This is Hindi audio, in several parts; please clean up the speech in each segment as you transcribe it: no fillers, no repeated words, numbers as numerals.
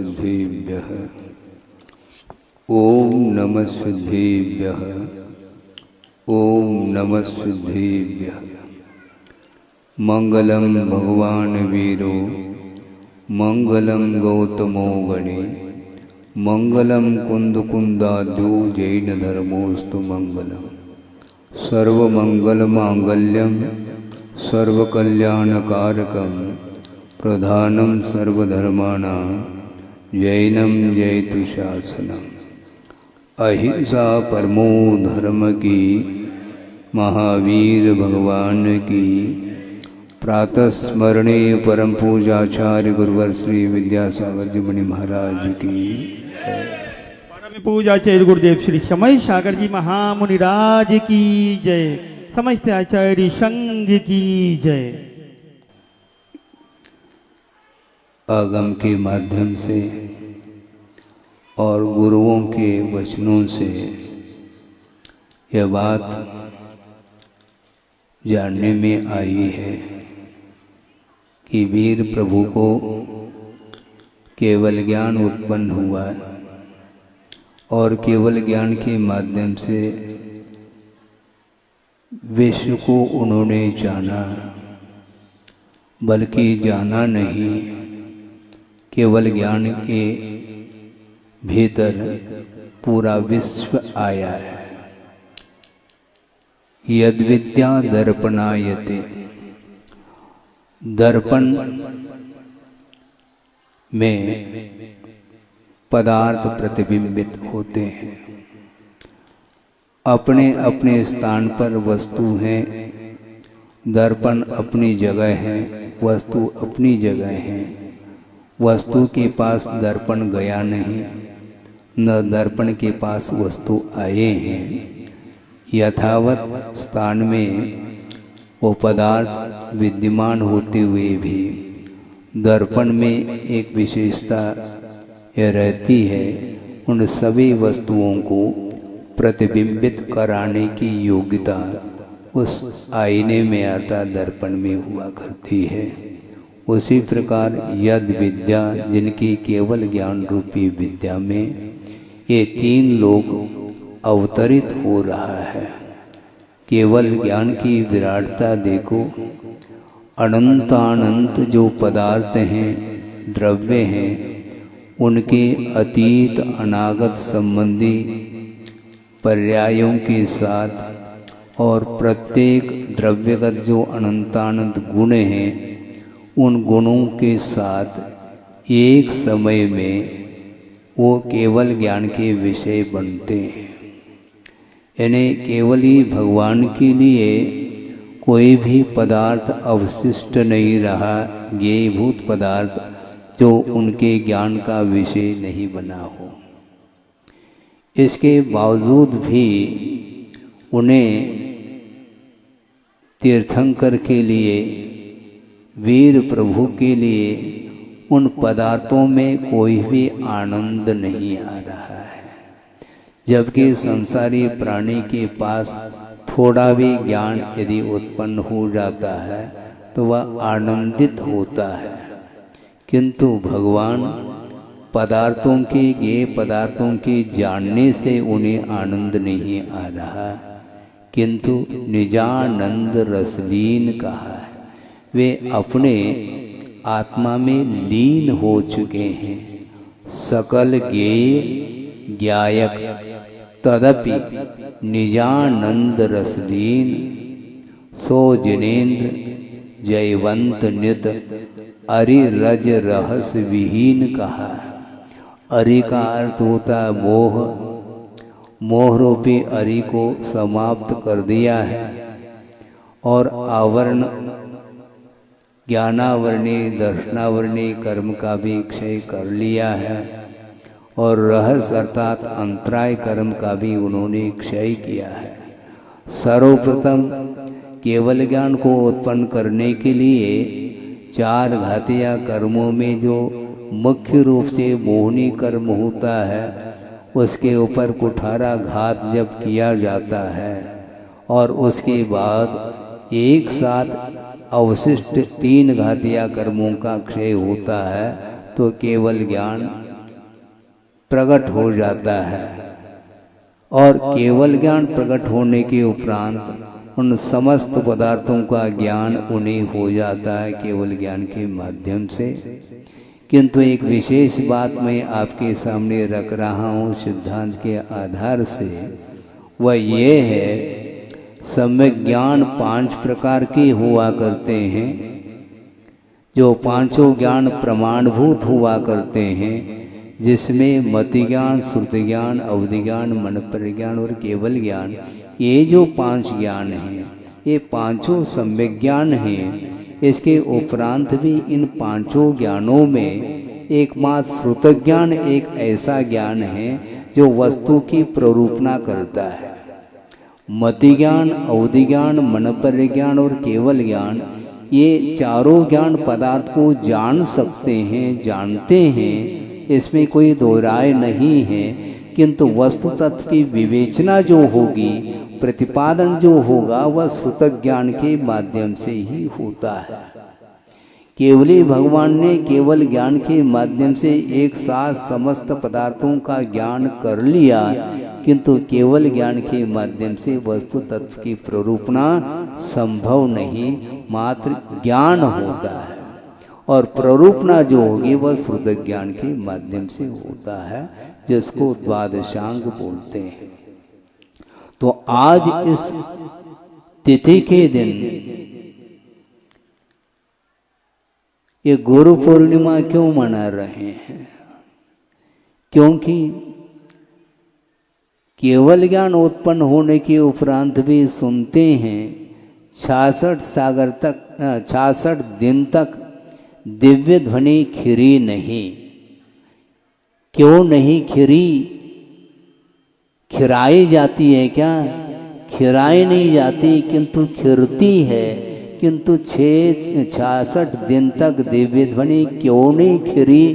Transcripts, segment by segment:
सिद्धेभ्यः। ओम नमः सिद्धेभ्यः। ओम नमः सिद्धेभ्यः। मंगलम भगवान वीरो मंगलम गौतमो गणे मंगलम कुंदकुंदाद्यो जैन धर्मोस्तु मंगलम। सर्वमंगलमांगल्यम सर्वकल्याणकारकम प्रधानम सर्वधर्माणां जैनम जयतु शासनम। अहिंसा परमो धर्म की महावीर भगवान की प्रातः स्मरणीय परम पूजाचार्य गुरुवर श्री विद्यासागर जी मुनि महाराज की परम पूजाचार्य गुरुदेव श्री समय सागर जी महामुनिराज की जय। समस्त आचार्य संघ की जय। आगम के माध्यम से और गुरुओं के वचनों से यह बात जानने में आई है कि वीर प्रभु को केवल ज्ञान उत्पन्न हुआ और केवल ज्ञान के माध्यम से विश्व को उन्होंने जाना, बल्कि जाना नहीं, केवल ज्ञान के भीतर पूरा विश्व आया है। यद विद्या दर्पणायते, दर्पण में पदार्थ प्रतिबिंबित होते हैं। अपने अपने स्थान पर वस्तु है, दर्पण अपनी जगह है, वस्तु अपनी जगह है। वस्तु के पास दर्पण गया नहीं, न दर्पण के पास वस्तु आए हैं। यथावत स्थान में वो पदार्थ विद्यमान होते हुए भी दर्पण में एक विशेषता यह रहती है, उन सभी वस्तुओं को प्रतिबिंबित कराने की योग्यता उस आईने में आता दर्पण में हुआ करती है। उसी प्रकार यद विद्या, जिनकी केवल ज्ञान रूपी विद्या में ये तीन लोग अवतरित हो रहा है। केवल ज्ञान की विराटता देखो। अनंतानंत जो पदार्थ हैं, द्रव्य हैं, उनके अतीत अनागत संबंधी पर्यायों के साथ और प्रत्येक द्रव्यगत जो अनंतानंत गुण हैं, उन गुणों के साथ एक समय में वो केवल ज्ञान के विषय बनते हैं। यानी केवल ही भगवान के लिए कोई भी पदार्थ अवशिष्ट नहीं रहा, ज्ञेयभूत पदार्थ जो उनके ज्ञान का विषय नहीं बना हो। इसके बावजूद भी उन्हें तीर्थंकर के लिए, वीर प्रभु के लिए उन पदार्थों में कोई भी आनंद नहीं आ रहा है। जबकि संसारी प्राणी के पास थोड़ा भी ज्ञान यदि उत्पन्न हो जाता है तो वह आनंदित होता है, किंतु भगवान पदार्थों के, ये पदार्थों के जानने से उन्हें आनंद नहीं आ रहा, किंतु निजानंद रसलीन कहा है। वे अपने आत्मा में लीन हो चुके हैं। सकल ज्ञेय ज्ञायक तदपि निजानंद रसलीन, सो जिनेन्द्र जयवंत नित अरि रज रहस विहीन कहा। अरि का अर्थ होता है मोह। मोह रूपी अरि को समाप्त कर दिया है और आवरण, ज्ञानावरणी दर्शनावरणी कर्म का भी क्षय कर लिया है और रहस्य अर्थात अंतराय कर्म का भी उन्होंने क्षय किया है। सर्वप्रथम केवल ज्ञान को उत्पन्न करने के लिए चार घातिया कर्मों में जो मुख्य रूप से मोहनी कर्म होता है, उसके ऊपर कुठारा घात जब किया जाता है और उसके बाद एक साथ अवशिष्ट तीन घातिया कर्मों का क्षय होता है, तो केवल ज्ञान प्रकट हो जाता है और केवल ज्ञान प्रकट होने के उपरांत उन समस्त पदार्थों का ज्ञान उन्हें हो जाता है केवल ज्ञान के माध्यम से। किंतु एक विशेष बात मैं आपके सामने रख रहा हूँ सिद्धांत के आधार से, वह ये है सम्यक ज्ञान 5 प्रकार के हुआ करते हैं, जो पांचों ज्ञान प्रमाणभूत हुआ करते हैं, जिसमें मति ज्ञान, श्रुति ज्ञान, अवधि ज्ञान, मन परिज्ञान और केवल ज्ञान, ये जो 5 ज्ञान हैं ये पांचों सम्यक ज्ञान हैं। इसके उपरांत भी इन पांचों ज्ञानों में एकमात्र श्रुत ज्ञान एक ऐसा ज्ञान है जो वस्तु की प्ररूपणा करता है। मति ज्ञान, अवधि ज्ञान, मन परिज्ञान और केवल ज्ञान, ये चारों ज्ञान पदार्थ को जान सकते हैं, जानते हैं, इसमें कोई दो राय नहीं है। किंतु वस्तु तत्व की विवेचना जो होगी, प्रतिपादन जो होगा, वह श्रुत ज्ञान के माध्यम से ही होता है। केवली भगवान ने केवल ज्ञान के माध्यम से एक साथ समस्त पदार्थों का ज्ञान कर लिया, किंतु केवल ज्ञान के माध्यम से वस्तु तत्व की प्ररूपणा संभव नहीं, मात्र ज्ञान होता है। और प्ररूपणा जो होगी वह श्रुत ज्ञान के माध्यम से होता है, जिसको द्वादशांग बोलते हैं। तो आज इस तिथि के दिन ये गुरु पूर्णिमा क्यों मना रहे हैं? क्योंकि केवल ज्ञान उत्पन्न होने के उपरांत भी सुनते हैं 66 दिन तक दिव्य ध्वनि खिरी नहीं। क्यों नहीं खिरी? खिराई जाती है क्या? खिराई नहीं जाती, किंतु खिरती है। किंतु 66 दिन तक दिव्य ध्वनि क्यों नहीं खिरी,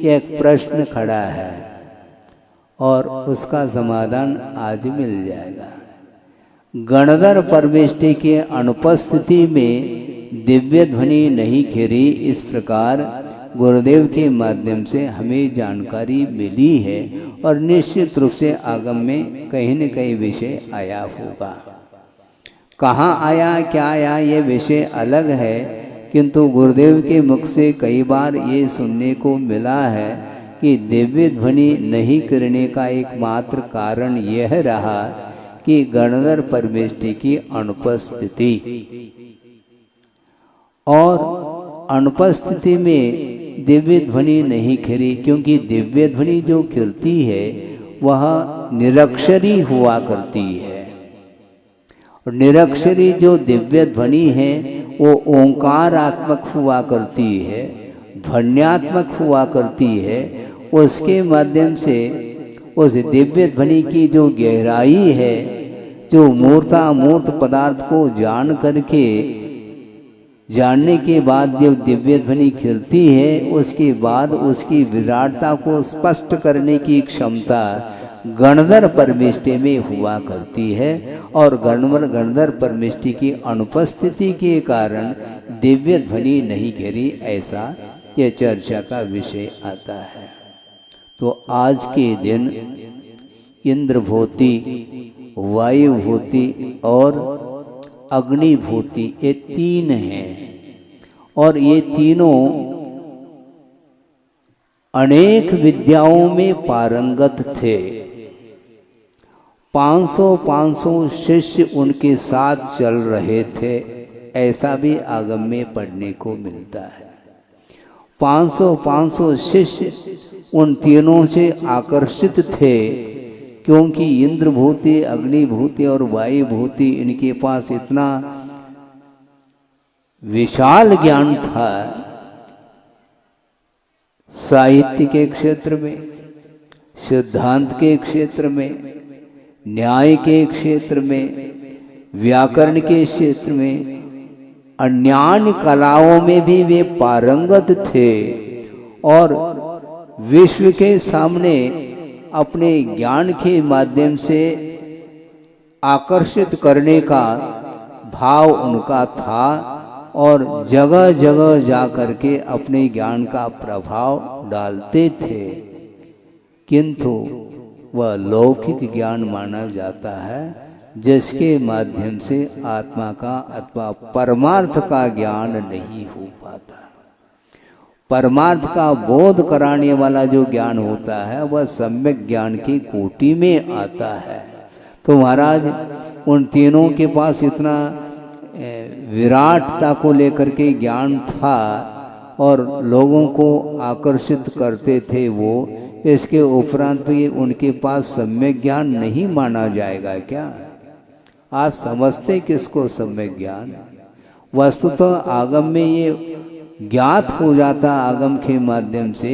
एक प्रश्न खड़ा है और उसका समाधान आज मिल जाएगा। गणधर परमेष्टि के अनुपस्थिति में दिव्य ध्वनि नहीं खिरी, इस प्रकार गुरुदेव के माध्यम से हमें जानकारी मिली है और निश्चित रूप से आगम में कहीं न कहीं विषय आया होगा। कहाँ आया, क्या आया, ये विषय अलग है, किंतु गुरुदेव के मुख से कई बार ये सुनने को मिला है कि दिव्य ध्वनि नहीं करने का एकमात्र कारण यह रहा कि गणधर परमेष्टि की अनुपस्थिति, और अनुपस्थिति में दिव्य ध्वनि नहीं खिरी, क्योंकि दिव्य ध्वनि जो खिरती है वह निरक्षरी हुआ करती है। और निरक्षरी जो दिव्य ध्वनि है वो ओंकारात्मक हुआ करती है, ध्वन्यात्मक हुआ करती है। उसके माध्यम से उस दिव्य ध्वनि की जो गहराई है, जो मूर्तामूर्त पदार्थ को जान करके जानने के बाद जो दिव्य ध्वनि खिलती है, उसके बाद उसकी विराटता को स्पष्ट करने की क्षमता गणधर परमेष्टि में हुआ करती है। और गणधर परमेष्टि की अनुपस्थिति के कारण दिव्य ध्वनि नहीं घिरी, ऐसा ये चर्चा का विषय आता है। तो आज के दिन इंद्रभूति, वायुभूति और अग्निभूति, ये 3 हैं। और ये तीनों अनेक विद्याओं में पारंगत थे। 500 शिष्य उनके साथ चल रहे थे, ऐसा भी आगम में पढ़ने को मिलता है। 500 शिष्य उन तीनों से आकर्षित थे, क्योंकि इंद्रभूति, अग्निभूति और वायुभूति, इनके पास इतना विशाल ज्ञान था। साहित्य के क्षेत्र में, सिद्धांत के क्षेत्र में, न्याय के क्षेत्र में, व्याकरण के क्षेत्र में, अन्य कलाओं में भी वे पारंगत थे। और विश्व के सामने अपने ज्ञान के माध्यम से आकर्षित करने का भाव उनका था, और जगह जगह जा करके अपने ज्ञान का प्रभाव डालते थे। किंतु वह लौकिक ज्ञान माना जाता है, जिसके माध्यम से आत्मा का अथवा परमार्थ का ज्ञान नहीं हो पाता। परमार्थ का बोध कराने वाला जो ज्ञान होता है वह सम्यक ज्ञान की कोटि में आता है। तो महाराज उन तीनों के पास इतना विराटता को लेकर के ज्ञान था और लोगों को आकर्षित करते थे वो, इसके उपरांत भी उनके पास सम्यक ज्ञान नहीं माना जाएगा क्या? आप समझते किसको सम्यक ज्ञान? वस्तुतः आगम में ये ज्ञात हो जाता, आगम के माध्यम से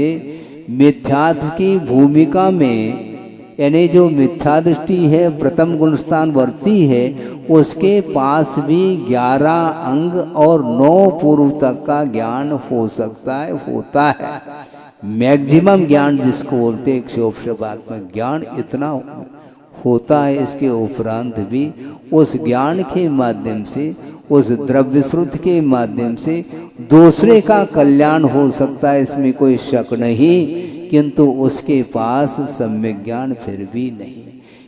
मिथ्यात्व की भूमिका में, यानी जो मिथ्या दृष्टि है, प्रथम गुण स्थान वर्ती है, उसके पास भी 11 अंग और 9 पूर्व तक का ज्ञान हो सकता है, होता है। मैक्सिमम ज्ञान जिसको बोलते हैं क्षोभशबात्मक ज्ञान, इतना होता है। इसके उपरांत भी उस ज्ञान के माध्यम से, उस द्रव्य श्रुति के माध्यम से दूसरे का कल्याण हो सकता है, इसमें कोई शक नहीं, किंतु उसके पास सम्यक ज्ञान फिर भी नहीं,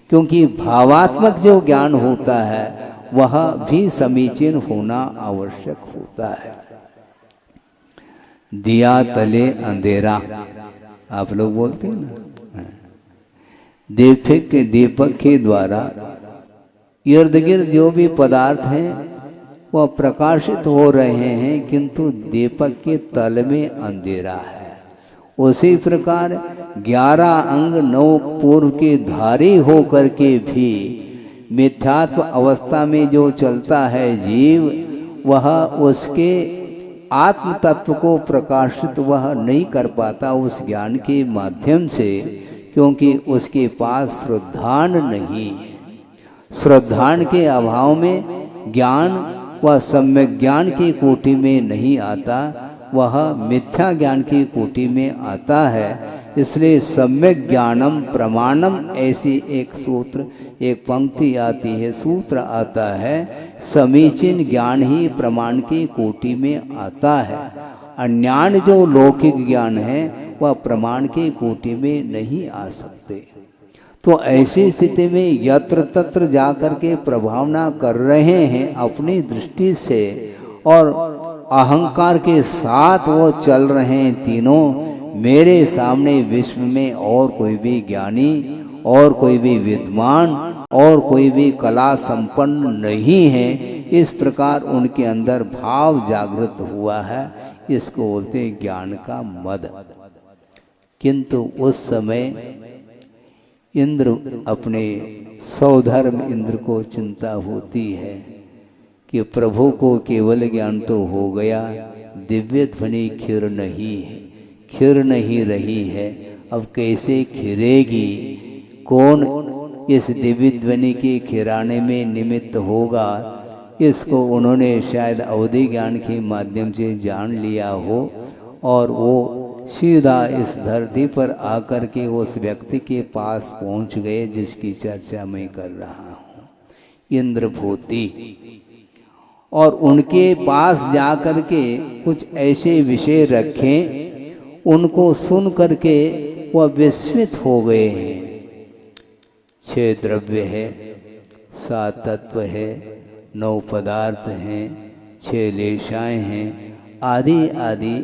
क्योंकि भावात्मक जो ज्ञान होता है वह भी समीचीन होना आवश्यक होता है। दिया तले अंधेरा, आप लोग बोलते हैं ना, दीपक के द्वारा इर्द गिर्द जो भी पदार्थ हैं वह प्रकाशित हो रहे हैं, किंतु दीपक के तल में अंधेरा है। उसी प्रकार 11 अंग 9 पूर्व के धारी होकर के भी मिथ्यात्व अवस्था में जो चलता है जीव, वह उसके आत्म तत्व को प्रकाशित वह नहीं कर पाता उस ज्ञान के माध्यम से, क्योंकि उसके पास श्रद्धान नहीं है। श्रद्धान के अभाव में ज्ञान वह सम्यक ज्ञान की कोटि में नहीं आता, वह मिथ्या ज्ञान की कोटि में आता है। इसलिए सम्यक ज्ञानम प्रमाणम, ऐसी एक सूत्र, एक पंक्ति आती है, सूत्र आता है, समीचीन ज्ञान ही प्रमाण की कोटि में आता है। अन्यान्य जो लौकिक ज्ञान है वह प्रमाण की कोटि में नहीं आ सकते। तो ऐसी स्थिति में यत्र तत्र जाकर के प्रभावना कर रहे हैं अपनी दृष्टि से, और अहंकार के साथ वो चल रहे हैं तीनों। मेरे सामने विश्व में और कोई भी ज्ञानी, और कोई भी विद्वान, और कोई भी कला संपन्न नहीं है, इस प्रकार उनके अंदर भाव जागृत हुआ है। इसको बोलते हैं ज्ञान का मद। किंतु उस समय इंद्र, अपने सौधर्म इंद्र को चिंता होती है कि प्रभु को केवल ज्ञान तो हो गया, दिव्य ध्वनि खिर नहीं रही है, अब कैसे खिरेगी? कौन इस दिव्य ध्वनि के खिराने में निमित्त होगा? इसको उन्होंने शायद अवधि ज्ञान के माध्यम से जान लिया हो, और वो सीधा इस धरती पर आकर के उस व्यक्ति के पास पहुंच गए जिसकी चर्चा मैं कर रहा हूँ, इंद्रभूति। और उनके पास जाकर के कुछ ऐसे विषय रखें, उनको सुन करके वह विस्मित हो गए हैं। 6 द्रव्य है, 7 तत्व है, 9 पदार्थ हैं, 6 लेशाएं हैं, आदि आदि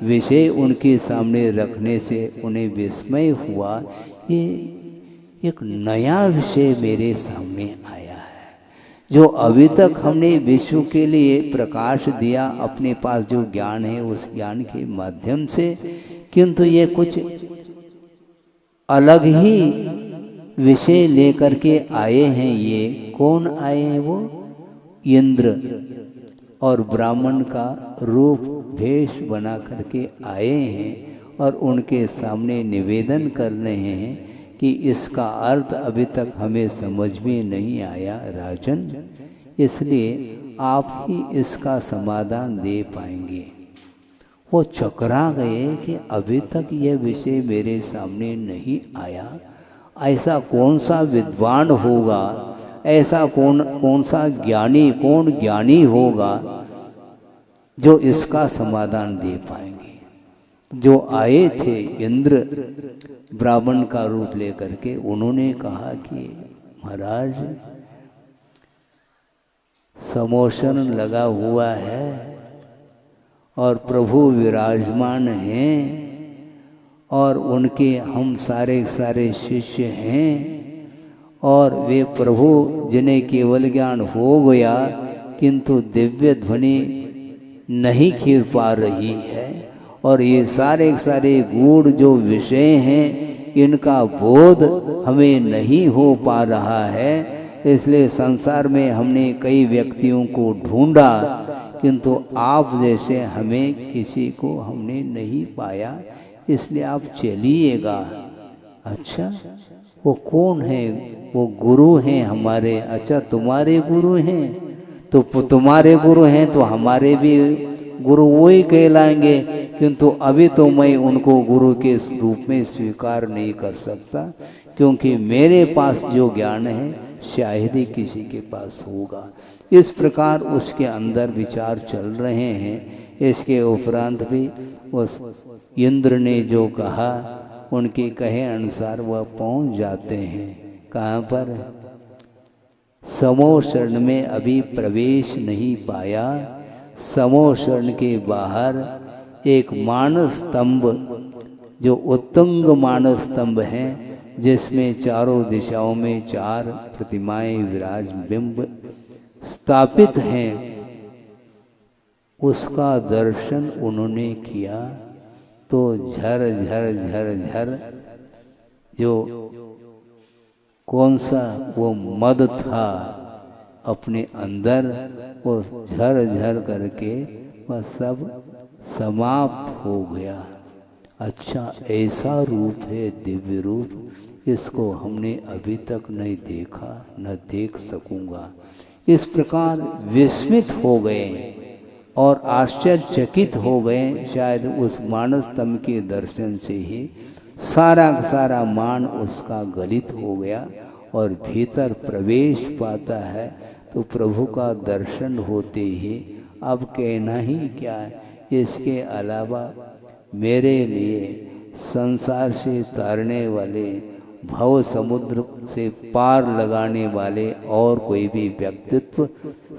विषय उनके सामने रखने से उन्हें विस्मय हुआ। ये एक नया विषय मेरे सामने आया है, जो अभी तक हमने विश्व के लिए प्रकाश दिया अपने पास जो ज्ञान है उस ज्ञान के माध्यम से, किंतु ये कुछ अलग ही विषय लेकर के आए हैं। ये कौन आए हैं? वो इंद्र, और ब्राह्मण का रूप भेष बना करके आए हैं, और उनके सामने निवेदन कर रहे हैं कि इसका अर्थ अभी तक हमें समझ में नहीं आया राजन, इसलिए आप ही इसका समाधान दे पाएंगे। वो चकरा गए कि अभी तक यह विषय मेरे सामने नहीं आया। ऐसा कौन सा विद्वान होगा, ऐसा कौन सा ज्ञानी होगा जो इसका समाधान दे पाएंगे? जो आए थे इंद्र ब्राह्मण का रूप लेकर के, उन्होंने कहा कि महाराज समोसन लगा हुआ है और प्रभु विराजमान हैं और उनके हम सारे सारे शिष्य हैं और वे प्रभु जिन्हें केवल ज्ञान हो गया किंतु दिव्य ध्वनि नहीं खीर पा रही है और ये सारे सारे गूढ़ जो विषय हैं इनका बोध हमें नहीं हो पा रहा है। इसलिए संसार में हमने कई व्यक्तियों को ढूंढा किंतु आप जैसे हमें किसी को हमने नहीं पाया, इसलिए आप चलिएगा। अच्छा, वो कौन है? वो गुरु हैं हमारे। अच्छा, तुम्हारे गुरु हैं? तो तुम्हारे गुरु हैं तो हमारे भी गुरु वही कहलाएंगे, किंतु अभी तो मैं उनको गुरु के रूप में स्वीकार नहीं कर सकता, क्योंकि मेरे पास जो ज्ञान है शायद ही किसी के पास होगा। इस प्रकार उसके अंदर विचार चल रहे हैं। इसके उपरांत भी उस इंद्र ने जो कहा उनके कहे अनुसार वह पहुंच जाते हैं। कहाँ पर? समोशरण में अभी प्रवेश नहीं पाया। समोशरण के बाहर एक मानस स्तंभ, जो उत्तुंग मानस स्तंभ है, जिसमें चारों दिशाओं में 4 प्रतिमाएं विराज बिंब स्थापित हैं, उसका दर्शन उन्होंने किया तो झर झर झर झर जो कौन सा वो मद था अपने अंदर, वो झर झर करके वह सब समाप्त हो गया। अच्छा, ऐसा रूप है दिव्य रूप, इसको हमने अभी तक नहीं देखा, न देख सकूंगा। इस प्रकार विस्मित हो गए और आश्चर्यचकित हो गए। शायद उस मानस स्तंभ के दर्शन से ही सारा का सारा मान उसका गलित हो गया और भीतर प्रवेश पाता है तो प्रभु का दर्शन होते ही अब कहना ही क्या है। इसके अलावा मेरे लिए संसार से तारने वाले, भव समुद्र से पार लगाने वाले और कोई भी व्यक्तित्व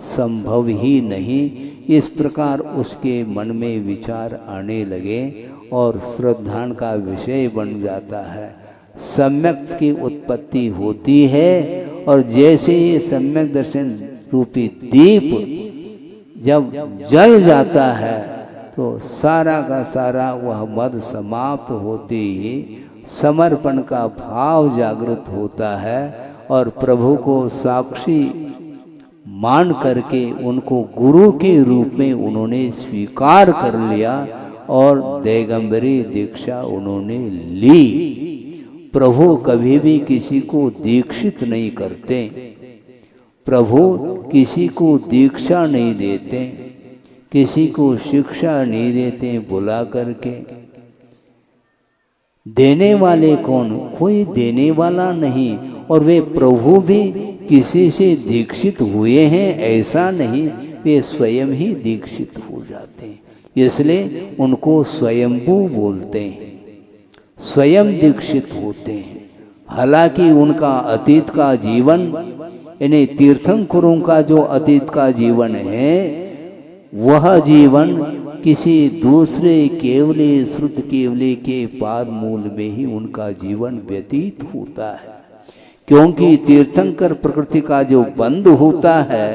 संभव ही नहीं। इस प्रकार उसके मन में विचार आने लगे और श्रद्धा का विषय बन जाता है। सम्यक की उत्पत्ति होती है और जैसे ही सम्यक दर्शन रूपी दीप जब जल जाता है तो सारा का सारा वह मद समाप्त होते ही समर्पण का भाव जागृत होता है और प्रभु को साक्षी मान करके उनको गुरु के रूप में उन्होंने स्वीकार कर लिया और दिगंबरी दीक्षा उन्होंने ली। प्रभु कभी भी किसी को दीक्षित नहीं करते, प्रभु किसी को दीक्षा नहीं देते, किसी को शिक्षा नहीं देते बुला करके। देने वाले कौन? कोई देने वाला नहीं। और वे प्रभु भी किसी से दीक्षित हुए हैं ऐसा नहीं, वे स्वयं ही दीक्षित हो जाते हैं, इसलिए उनको स्वयंभू बोलते हैं, स्वयं दीक्षित होते हैं। हालांकि उनका अतीत का जीवन, यानी तीर्थंकरों का जो अतीत का जीवन है वह जीवन किसी दूसरे केवले श्रुत केवले के पाद मूल में ही उनका जीवन व्यतीत होता है। क्योंकि तीर्थंकर प्रकृति का जो बंध होता है,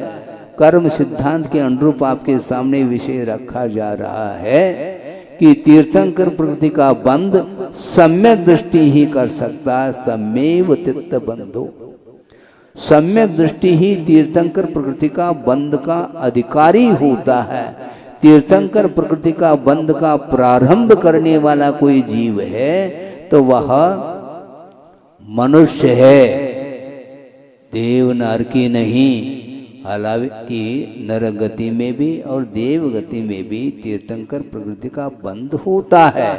कर्म सिद्धांत के अनुरूप आपके सामने विषय रखा जा रहा है कि तीर्थंकर प्रकृति का बंध सम्यक दृष्टि ही कर सकता है। सम्येव चित्त बंधो, सम्यक दृष्टि ही तीर्थंकर प्रकृति का बंध का अधिकारी होता है। तीर्थंकर प्रकृति का बंध का प्रारंभ करने वाला कोई जीव है तो वह मनुष्य है, देव नर की नहीं। हालांकि नर गति में भी और देव गति में भी तीर्थंकर प्रकृति का बंध होता है।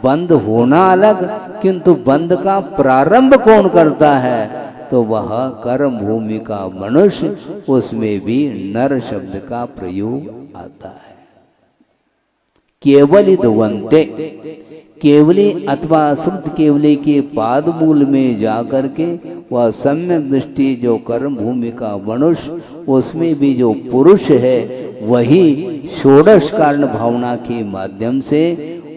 बंध होना अलग, किंतु बंध का प्रारंभ कौन करता है तो वह कर्म भूमि का मनुष्य, उसमें भी नर शब्द का प्रयोग आता है। केवली दुगंते, केवली अथवा शुद्ध केवली के पाद मूल में जाकर के वह सम्यक दृष्टि जो कर्म भूमि का मनुष्य, उसमें भी जो पुरुष है वही षोडश कारण भावना के माध्यम से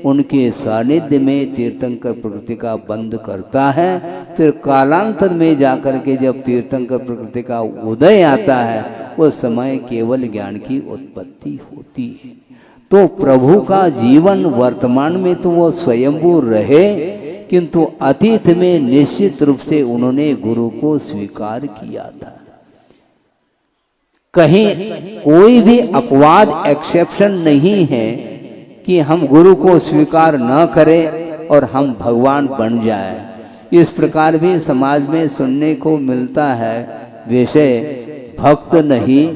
उनके सानिध्य में तीर्थंकर प्रकृति का बंध करता है। फिर कालांतर में जाकर के जब तीर्थंकर प्रकृति का उदय आता है उस समय केवल ज्ञान की उत्पत्ति होती है। तो प्रभु का जीवन वर्तमान में तो वो स्वयंभू रहे, किंतु अतीत में निश्चित रूप से उन्होंने गुरु को स्वीकार किया था। कहीं कोई भी अपवाद एक्सेप्शन नहीं है कि हम गुरु को स्वीकार न करें और हम भगवान बन जाए। इस प्रकार भी समाज में सुनने को मिलता है विषय भक्त नहीं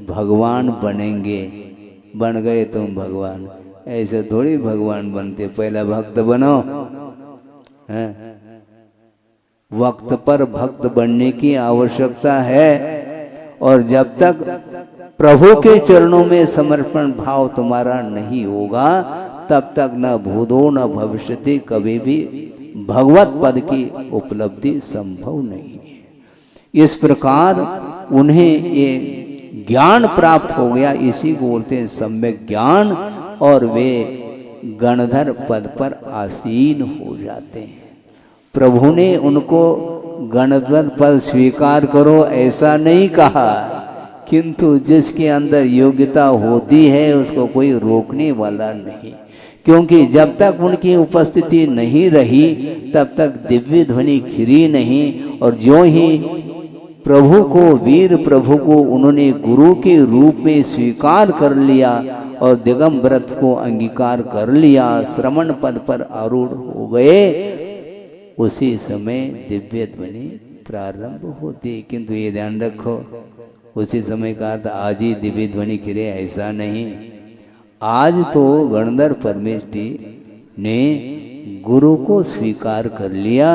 भगवान बनेंगे, बन गए तुम भगवान। ऐसे थोड़ी भगवान बनते, पहला भक्त बनो। वक्त पर भक्त बनने की आवश्यकता है, और जब तक प्रभु के चरणों में समर्पण भाव तुम्हारा नहीं होगा तब तक न भूतो न भविष्यति, कभी भी भगवत पद की उपलब्धि संभव नहीं है। इस प्रकार उन्हें ये ज्ञान प्राप्त हो गया, इसी को बोलते हैं सम्यक ज्ञान, और वे गणधर पद पर आसीन हो जाते हैं। प्रभु ने उनको गणधर पद स्वीकार करो ऐसा नहीं कहा, किंतु जिसके अंदर योग्यता होती है उसको कोई रोकने वाला नहीं, क्योंकि जब तक उनकी उपस्थिति नहीं रही तब तक दिव्य ध्वनि खिरी नहीं। और जो ही प्रभु को, वीर प्रभु को उन्होंने गुरु के रूप में स्वीकार कर लिया और दिगंबरत को अंगीकार कर लिया, श्रवण पद पर आरूढ़ हो गए, उसी समय दिव्य ध्वनि प्रारंभ होती। किंतु ये ध्यान रखो, उसी समय का अर्थ आज ही दिव्य ध्वनि खिरे ऐसा नहीं। आज तो गणधर परमेष्टि ने गुरु को स्वीकार कर लिया,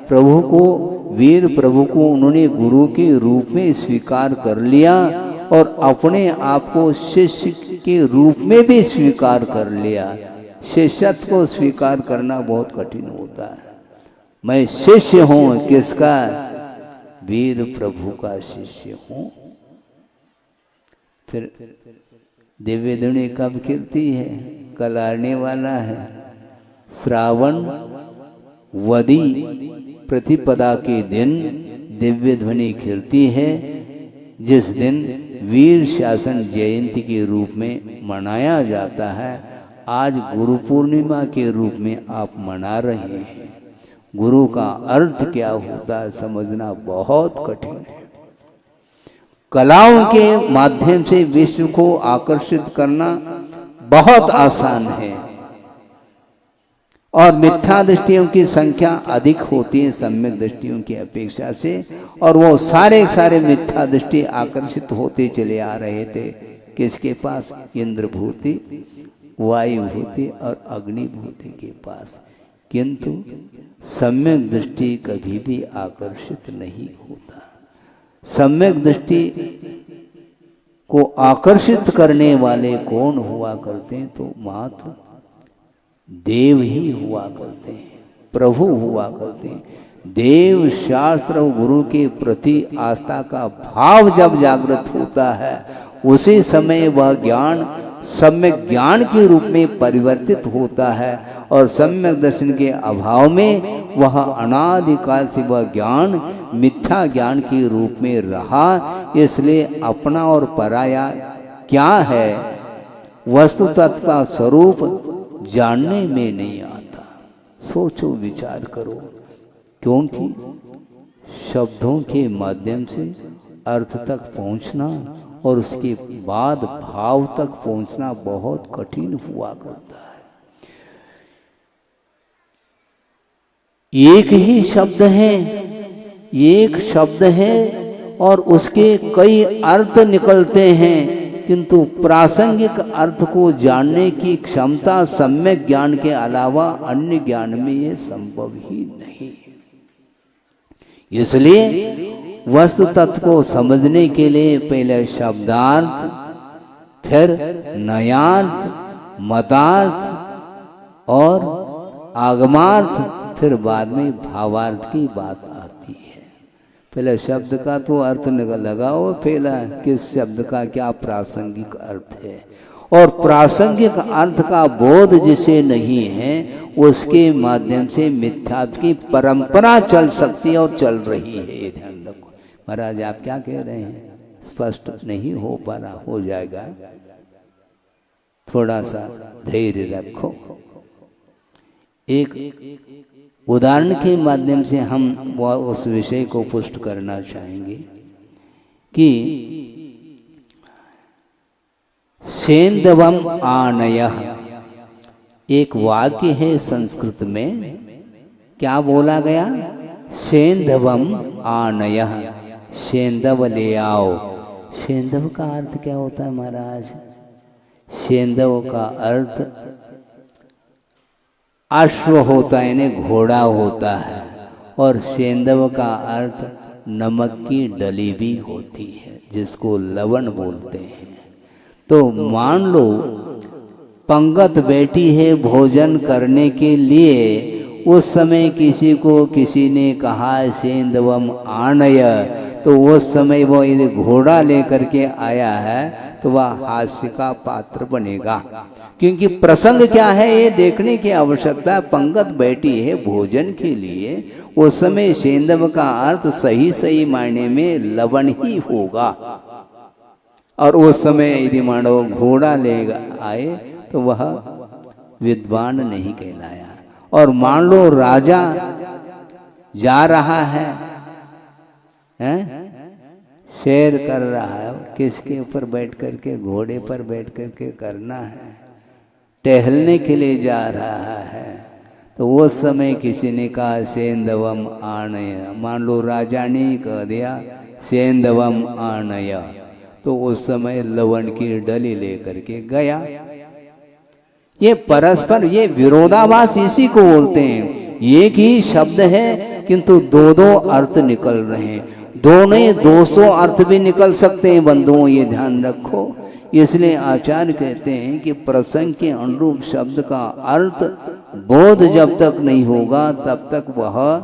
प्रभु को, वीर प्रभु को उन्होंने गुरु के रूप में स्वीकार कर लिया और अपने आप को शिष्य के रूप में भी स्वीकार कर लिया। शिष्यत्व को स्वीकार करना बहुत कठिन होता है। मैं शिष्य हूं किसका? वीर प्रभु का शिष्य हूं। फिर दिव्य ध्वनि कब खिलती है? कल आने वाला है श्रावण वदी प्रतिपदा के दिन दिव्य ध्वनि खिलती है, जिस दिन वीर शासन जयंती के रूप में मनाया जाता है। आज गुरु पूर्णिमा के रूप में आप मना रहे हैं। गुरु का अर्थ क्या होता है समझना बहुत कठिन है। कलाओं के माध्यम से विश्व को आकर्षित करना बहुत आसान है, और मिथ्या दृष्टियों की संख्या अधिक होती है सम्यक दृष्टियों की अपेक्षा से, और वो सारे मिथ्या दृष्टि आकर्षित होते चले आ रहे थे किसके पास? इंद्रभूति, वायुभूति और अग्निभूति के पास। किंतु सम्यक दृष्टि कभी भी आकर्षित नहीं होता। सम्यक दृष्टि को आकर्षित करने वाले कौन हुआ करते हैं? तो मात्र देव ही हुआ करते हैं, प्रभु हुआ करते हैं। देव, शास्त्र और गुरु के प्रति आस्था का भाव जब जागृत होता है उसी समय वह ज्ञान सम्यक ज्ञान के रूप में परिवर्तित होता है, और सम्यक दर्शन के अभाव में वह अनादिकाल से वह ज्ञान मिथ्या ज्ञान के रूप में रहा। इसलिए अपना और पराया क्या है, वस्तु तत्व का स्वरूप जानने में नहीं आता। सोचो, विचार करो, क्योंकि शब्दों के माध्यम से अर्थ तक पहुंचना और उसके बाद भाव तक पहुंचना बहुत कठिन हुआ करता है। एक ही शब्द है, एक शब्द है और उसके कई अर्थ निकलते हैं, किंतु प्रासंगिक अर्थ को जानने की क्षमता सम्यक ज्ञान के अलावा अन्य ज्ञान में ये संभव ही नहीं। इसलिए वस्तु तत्व को समझने के लिए पहले शब्दार्थ, फिर नयार्थ, मतार्थ और आगमार्थ, फिर बाद में भावार्थ की बात आती है। पहले शब्द का तो अर्थ लगाओ, पहला किस शब्द का क्या प्रासंगिक अर्थ है, और प्रासंगिक अर्थ का बोध जिसे नहीं है उसके माध्यम से मिथ्यात्व की परंपरा चल सकती है और चल रही है। ये ध्यान रखो। महाराज आप क्या कह रहे हैं? स्पष्ट नहीं हो पा रहा, हो जाएगा, थोड़ा सा धैर्य रखो। एक उदाहरण के माध्यम से हम उस विषय को पुष्ट करना चाहेंगे कि सेंधवम आनयः एक वाक्य है संस्कृत में, क्या बोला गया? सेंधवम आनयः, सेंधव ले आओ। सेंधव का अर्थ क्या होता है महाराज? सेंधव का अर्थ अश्व होता है, यानी घोड़ा होता है, और सेंधव का अर्थ नमक की डली भी होती है, जिसको लवण बोलते हैं। तो मान लो पंगत बैठी है भोजन करने के लिए, उस समय किसी को किसी ने कहा सेंधवम आनय, तो उस समय वो यदि घोड़ा लेकर के आया है तो वह हास्य का पात्र बनेगा, क्योंकि प्रसंग क्या है ये देखने की आवश्यकता। पंगत बैठी है भोजन के लिए, उस समय सेंधव का अर्थ सही सही मायने में लवण ही होगा, और उस समय यदि मानो घोड़ा ले आए तो वह विद्वान नहीं कहलाया। और मान लो राजा जा रहा है, शेर कर रहा है, किसके ऊपर बैठ करके? घोड़े पर बैठ करके करना है, टहलने के लिए जा रहा है, तो उस समय किसी ने कहा सेंधवम आनय, मान लो राजा ने कह दिया सेंधवम आनय, तो उस समय लवण की डली लेकर के गया। ये परस्पर, ये विरोधाभास इसी को बोलते हैं। एक ही शब्द है किंतु दो दो अर्थ निकल रहे हैं, दोनों 200 अर्थ भी निकल सकते हैं बंधुओं, ये ध्यान रखो। इसलिए आचार्य कहते हैं कि प्रसंग के अनुरूप शब्द का अर्थ बोध जब तक नहीं होगा तब तक वह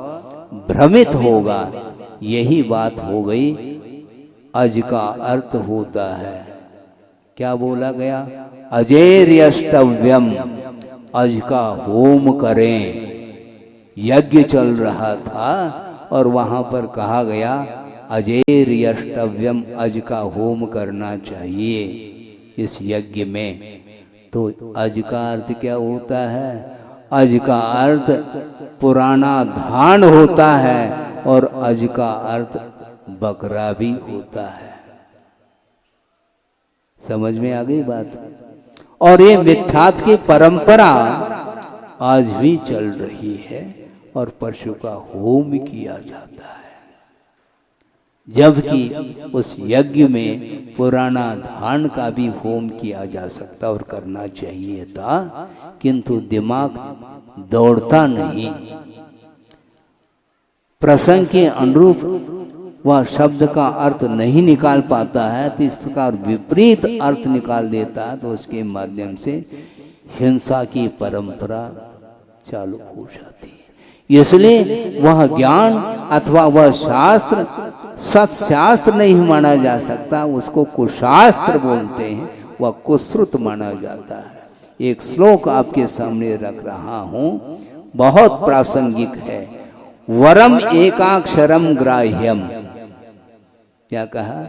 भ्रमित होगा। यही बात हो गई। अज का अर्थ होता है, क्या बोला गया? अजेर्यष्टव्यम, अज का होम करें। यज्ञ चल रहा था और वहां पर कहा गया अजेर्यष्टव्यम, अज का होम करना चाहिए इस यज्ञ में। तो अज का अर्थ क्या होता है? अज का अर्थ पुराना धान होता है और अज का अर्थ बकरा भी होता है। समझ में आ गई बात? और ये मिथ्यात्व की परंपरा आज भी चल रही है और पशु का होम किया जाता है, जबकि उस यज्ञ में पुराना धान का भी होम किया जा सकता और करना चाहिए था, किंतु दिमाग दौड़ता नहीं। प्रसंग के अनुरूप वह शब्द का अर्थ नहीं निकाल पाता है, तो इस प्रकार विपरीत अर्थ निकाल देता है, तो उसके माध्यम से हिंसा की परंपरा चालू हो जाती है। इसलिए वह ज्ञान अथवा वह शास्त्र सत्शास्त्र नहीं माना जा सकता, उसको कुशास्त्र बोलते हैं, वह कुश्रुत माना जाता है। एक श्लोक आपके सामने रख रहा हूं, बहुत प्रासंगिक है। वरम एकाक्षरम ग्राह्यम, क्या कहा?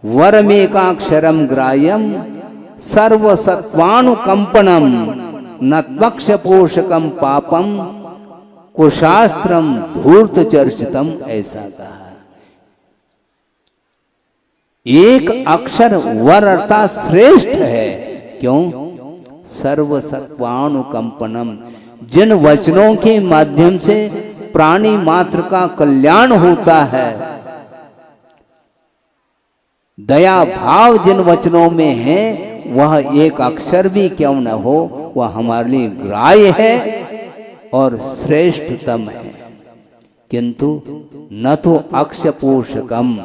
वरम एकाक्षरम ग्राह्यम सर्वसत्वानुकंपनम नत्वक्षपोषकम पापम कुशास्त्रम धूर्त चर्चितम, ऐसा कहा। एक अक्षर वर अर्थात श्रेष्ठ है। क्यों? सर्वसत्वानुकंपनम, जिन वचनों के माध्यम से प्राणी मात्र का कल्याण होता है, दया भाव जिन वचनों में है, वह एक अक्षर भी क्यों न हो, वह हमारे लिए ग्राह्य है और श्रेष्ठतम है। किंतु न तो अक्षपोषकम,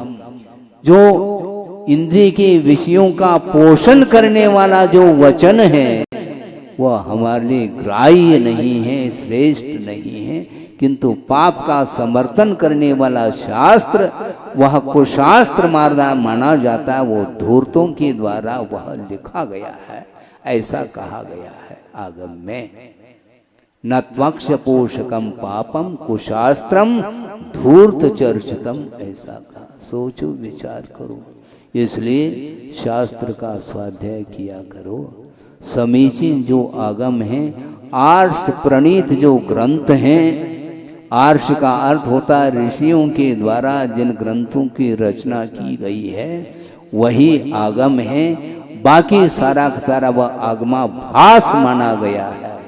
जो इंद्रिय के विषयों का पोषण करने वाला जो वचन है, वह हमारे लिए ग्राह्य नहीं है, श्रेष्ठ नहीं है, किंतु पाप का समर्थन करने वाला शास्त्र वह कुशास्त्र माना जाता है, वो धूर्तों के द्वारा वह लिखा गया है, ऐसा कहा गया है आगम में। न त्वक्ष पोषकम पापम कुशास्त्रम धूर्त चर्चितम, ऐसा कहा। सोचो, विचार करो। इसलिए शास्त्र का स्वाध्याय किया करो। समीचीन जो आगम हैं, आर्ष प्रणीत जो ग्रंथ हैं, आर्ष का अर्थ होता है ऋषियों के द्वारा जिन ग्रंथों की रचना की गई है वही आगम है। बाकी सारा का सारा वह आगमाभास माना गया है,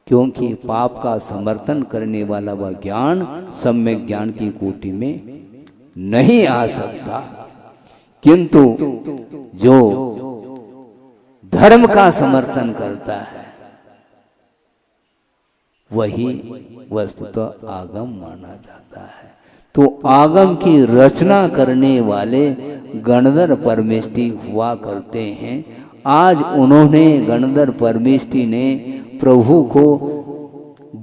क्योंकि पाप का समर्थन करने वाला वह ज्ञान सम्यक ज्ञान की कोटि में नहीं आ सकता। किंतु जो धर्म का समर्थन करता है वही वस्तुतः आगम माना जाता है। तो आगम की रचना करने वाले गणधर परमेष्ठी हुआ करते हैं। आज उन्होंने गणधर परमेष्ठी ने प्रभु को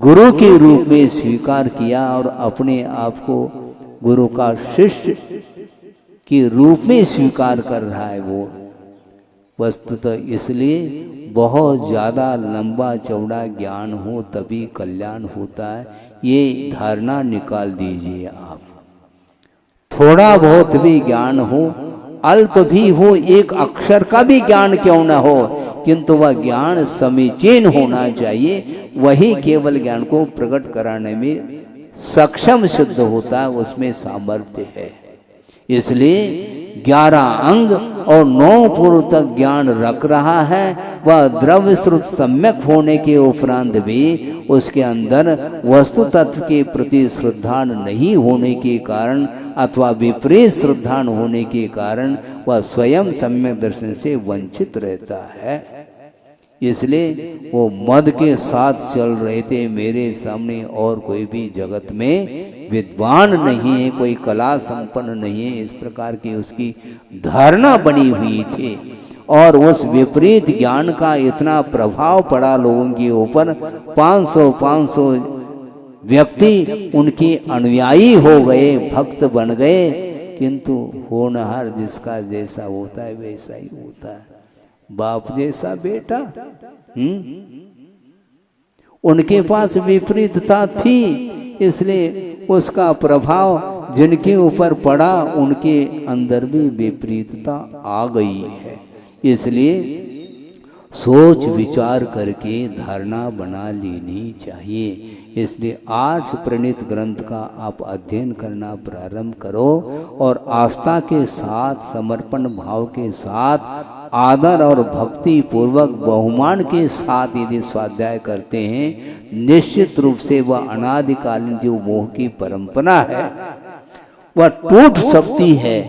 गुरु के रूप में स्वीकार किया और अपने आप को गुरु का शिष्य के रूप में स्वीकार कर रहा है। वो वस्तुतः इसलिए बहुत ज़्यादा लंबा चौड़ा ज्ञान हो तभी कल्याण होता है, ये धारणा निकाल दीजिए आप। थोड़ा बहुत भी ज्ञान हो, अल्प भी हो, एक अक्षर का भी ज्ञान क्यों न हो, किंतु वह ज्ञान समीचीन होना चाहिए। वही केवल ज्ञान को प्रकट कराने में सक्षम सिद्ध होता है, उसमें सामर्थ्य है। इसलिए 11 अंग और 9 पूर्व तक ज्ञान रख रहा है। वह द्रव्य स्रोत सम्यक होने के उपरांत भी उसके अंदर वस्तु तत्व के प्रति श्रद्धा नहीं होने के कारण अथवा विपरीत श्रद्धा होने के कारण वह स्वयं सम्यक दर्शन से वंचित रहता है। इसलिए वो मद के साथ चल रहे थे। मेरे सामने और कोई भी जगत में विद्वान नहीं है, कोई कला संपन्न नहीं है, इस प्रकार की उसकी धारणा बनी हुई थी। और उस विपरीत ज्ञान का इतना प्रभाव पड़ा लोगों के ऊपर, 500 व्यक्ति उनके अनुयायी हो गए, भक्त बन गए। किंतु होनहार जिसका जैसा होता है वैसा ही होता है। बाप जैसा बेटा, उनके पास विपरीतता थी, इसलिए उसका प्रभाव जिनके ऊपर पड़ा उनके अंदर भी विपरीतता आ गई है। इसलिए सोच विचार करके धारणा बना लेनी चाहिए। इसलिए आज प्रणीत ग्रंथ का आप अध्ययन करना प्रारंभ करो और आस्था के साथ, समर्पण भाव के साथ, आदर और भक्ति पूर्वक बहुमान के साथ यदि स्वाध्याय करते हैं, निश्चित रूप से वह अनादिकालीन जो मोह की परंपरा है वह टूट सकती है।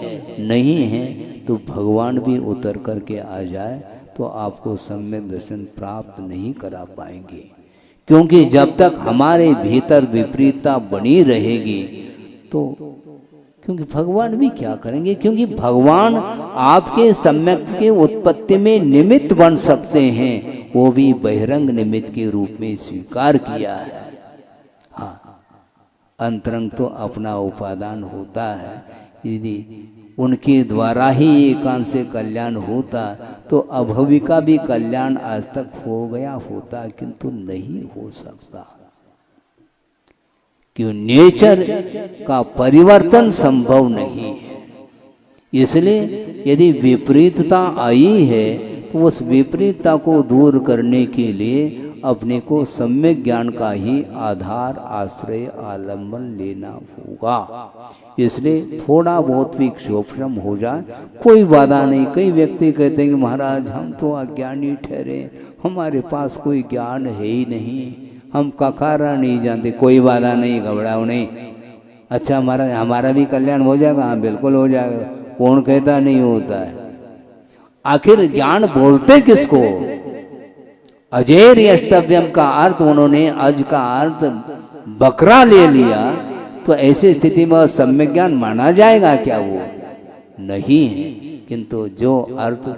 नहीं है तो भगवान भी उतर करके आ जाए तो आपको सम्यक दर्शन प्राप्त नहीं करा पाएंगे। क्योंकि जब तक हमारे भीतर विपरीतता बनी रहेगी तो क्योंकि भगवान भी क्या करेंगे, क्योंकि भगवान आपके सम्यक के उत्पत्ति में निमित्त बन सकते हैं, वो भी बहिरंग निमित्त के रूप में स्वीकार किया है। हाँ, अंतरंग तो अपना उपादान होता है। यदि उनके द्वारा ही एकांत से कल्याण होता तो अभवी का भी कल्याण आज तक हो गया होता, किंतु नहीं हो सकता। क्यों? नेचर का परिवर्तन संभव नहीं है। इसलिए यदि विपरीतता आई है तो उस विपरीतता को दूर करने के लिए अपने को सम्यक ज्ञान का ही आधार, आश्रय, आलंबन लेना होगा। इसलिए थोड़ा बहुत भी क्षोभ्रम हो जाए कोई बाधा नहीं। कई व्यक्ति कहते हैं कि महाराज हम तो अज्ञानी ठहरे, हमारे पास कोई ज्ञान है ही नहीं, हम ककारा नहीं जानते। कोई बाधा नहीं, घबराओ नहीं। अच्छा महाराज हमारा भी कल्याण हो जाएगा? हाँ बिल्कुल हो जाएगा। कौन कहता नहीं होता है? आखिर ज्ञान बोलते किसको? अजेर अष्टव्यम का अर्थ उन्होंने अज का अर्थ बकरा ले लिया, तो ऐसी स्थिति में सम्यक ज्ञान माना जाएगा क्या? वो नहीं है। किंतु जो अर्थ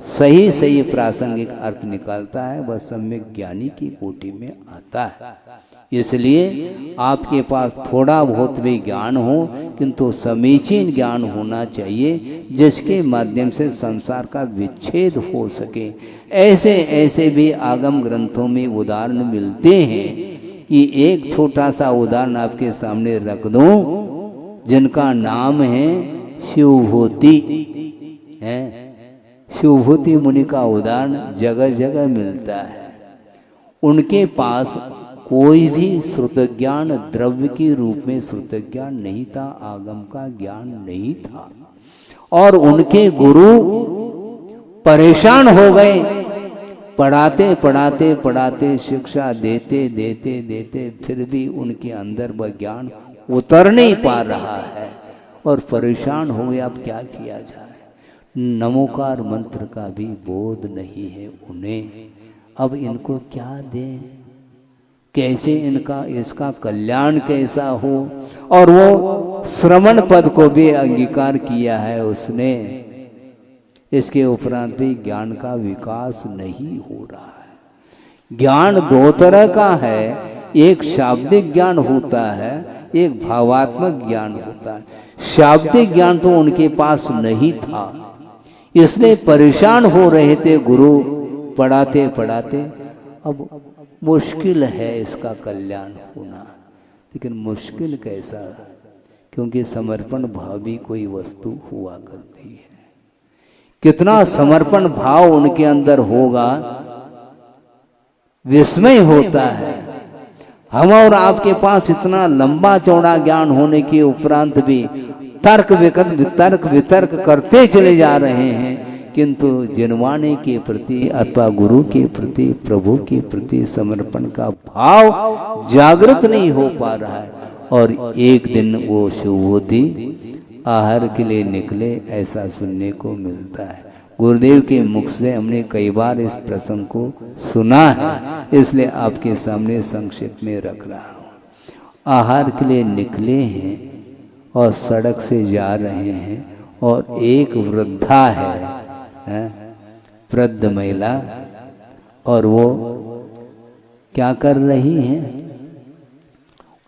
सही सही प्रासंगिक अर्थ निकालता है, वह सम्यक ज्ञानी की कोटि में आता है। इसलिए आपके पास थोड़ा बहुत भी ज्ञान हो, किंतु समीचीन ज्ञान होना चाहिए जिसके माध्यम से संसार का विच्छेद हो सके। ऐसे ऐसे भी आगम ग्रंथों में उदाहरण मिलते हैं कि एक छोटा सा उदाहरण आपके सामने रख दूं, जिनका नाम है शिवभूति है। शिवभूति मुनि का उदाहरण जगह जगह मिलता है। उनके पास कोई भी श्रुत ज्ञान द्रव्य के रूप में श्रुत ज्ञान नहीं था, आगम का ज्ञान नहीं था, और उनके गुरु परेशान हो गए। पढ़ाते पढ़ाते पढ़ाते शिक्षा देते देते देते फिर भी उनके अंदर वह ज्ञान उतर नहीं पा रहा है और परेशान हो गए। अब क्या किया जाए? नमोकार मंत्र का भी बोध नहीं है उन्हें। अब इनको क्या दें, कैसे इनका इसका कल्याण कैसा हो? और वो श्रवण पद को भी अंगीकार किया है उसने। इसके उपरांत भी ज्ञान का विकास नहीं हो रहा है। ज्ञान दो तरह का है, एक शाब्दिक ज्ञान होता है, एक भावात्मक ज्ञान होता है। शाब्दिक ज्ञान तो उनके पास नहीं था, इसलिए परेशान हो रहे थे गुरु पढ़ाते पढ़ाते। अब मुश्किल है इसका कल्याण होना, लेकिन मुश्किल कैसा? क्योंकि समर्पण भाव भी कोई वस्तु हुआ करती है। कितना समर्पण भाव उनके अंदर होगा, विस्मय होता है। हम और आपके पास इतना लंबा चौड़ा ज्ञान होने के उपरांत भी तर्क वितर्क करते चले जा रहे हैं, किंतु जिनवाने के प्रति अथवा गुरु के प्रति, प्रभु के प्रति समर्पण का भाव जागृत नहीं हो पा रहा है। और एक दिन वो शिवभूति आहार के लिए निकले, ऐसा सुनने को मिलता है। गुरुदेव के मुख से हमने कई बार इस प्रसंग को सुना है, इसलिए आपके सामने संक्षिप्त में रख रहा हूँ। आहार के लिए निकले हैं और सड़क से जा रहे हैं, और एक वृद्धा है, वृद्ध महिला, और वो क्या कर रही हैं?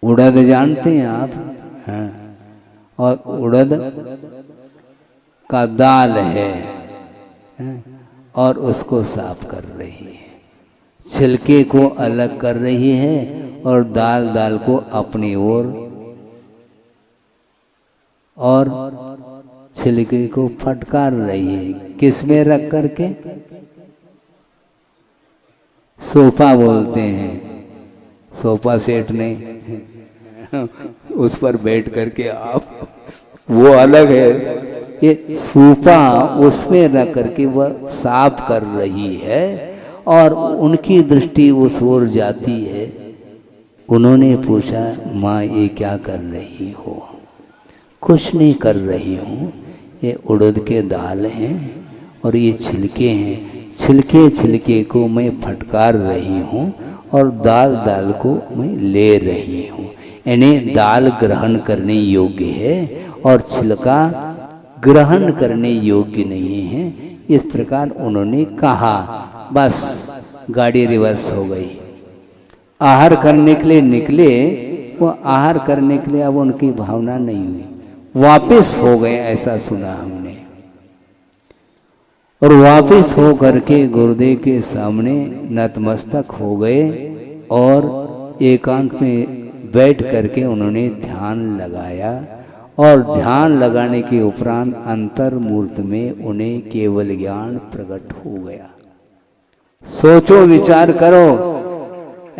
उड़द जानते हैं आप? हाँ। और उड़द का दाल है, और उसको साफ कर रही है। छिलके को अलग कर रही है और दाल को अपनी ओर, और छिलके को फटकार रही है। किस में रख करके? सोफा बोलते हैं, सोफा सेट ने उस पर बैठ करके आप, वो अलग है, ये सोफा उसमें रख करके वह साफ कर रही है, और उनकी दृष्टि उस ओर जाती है। उन्होंने पूछा, माँ ये क्या कर रही हो? कुछ नहीं कर रही हूँ, ये उड़द के दाल हैं और ये छिलके हैं, छिलके को मैं फटकार रही हूँ और दाल को मैं ले रही हूँ। यानी दाल ग्रहण करने योग्य है और छिलका ग्रहण करने योग्य नहीं है। इस प्रकार उन्होंने कहा। बस गाड़ी रिवर्स हो गई। आहार करने के लिए निकले, वो आहार करने के लिए अब उनकी भावना नहीं हुई, वापस हो गए, ऐसा सुना हमने। और वापस हो करके गुरुदेव के सामने नतमस्तक हो गए और एकांत में बैठ करके उन्होंने ध्यान लगाया। और ध्यान लगाने के उपरांत अंतर्मूर्त में उन्हें केवल ज्ञान प्रकट हो गया। सोचो, विचार करो,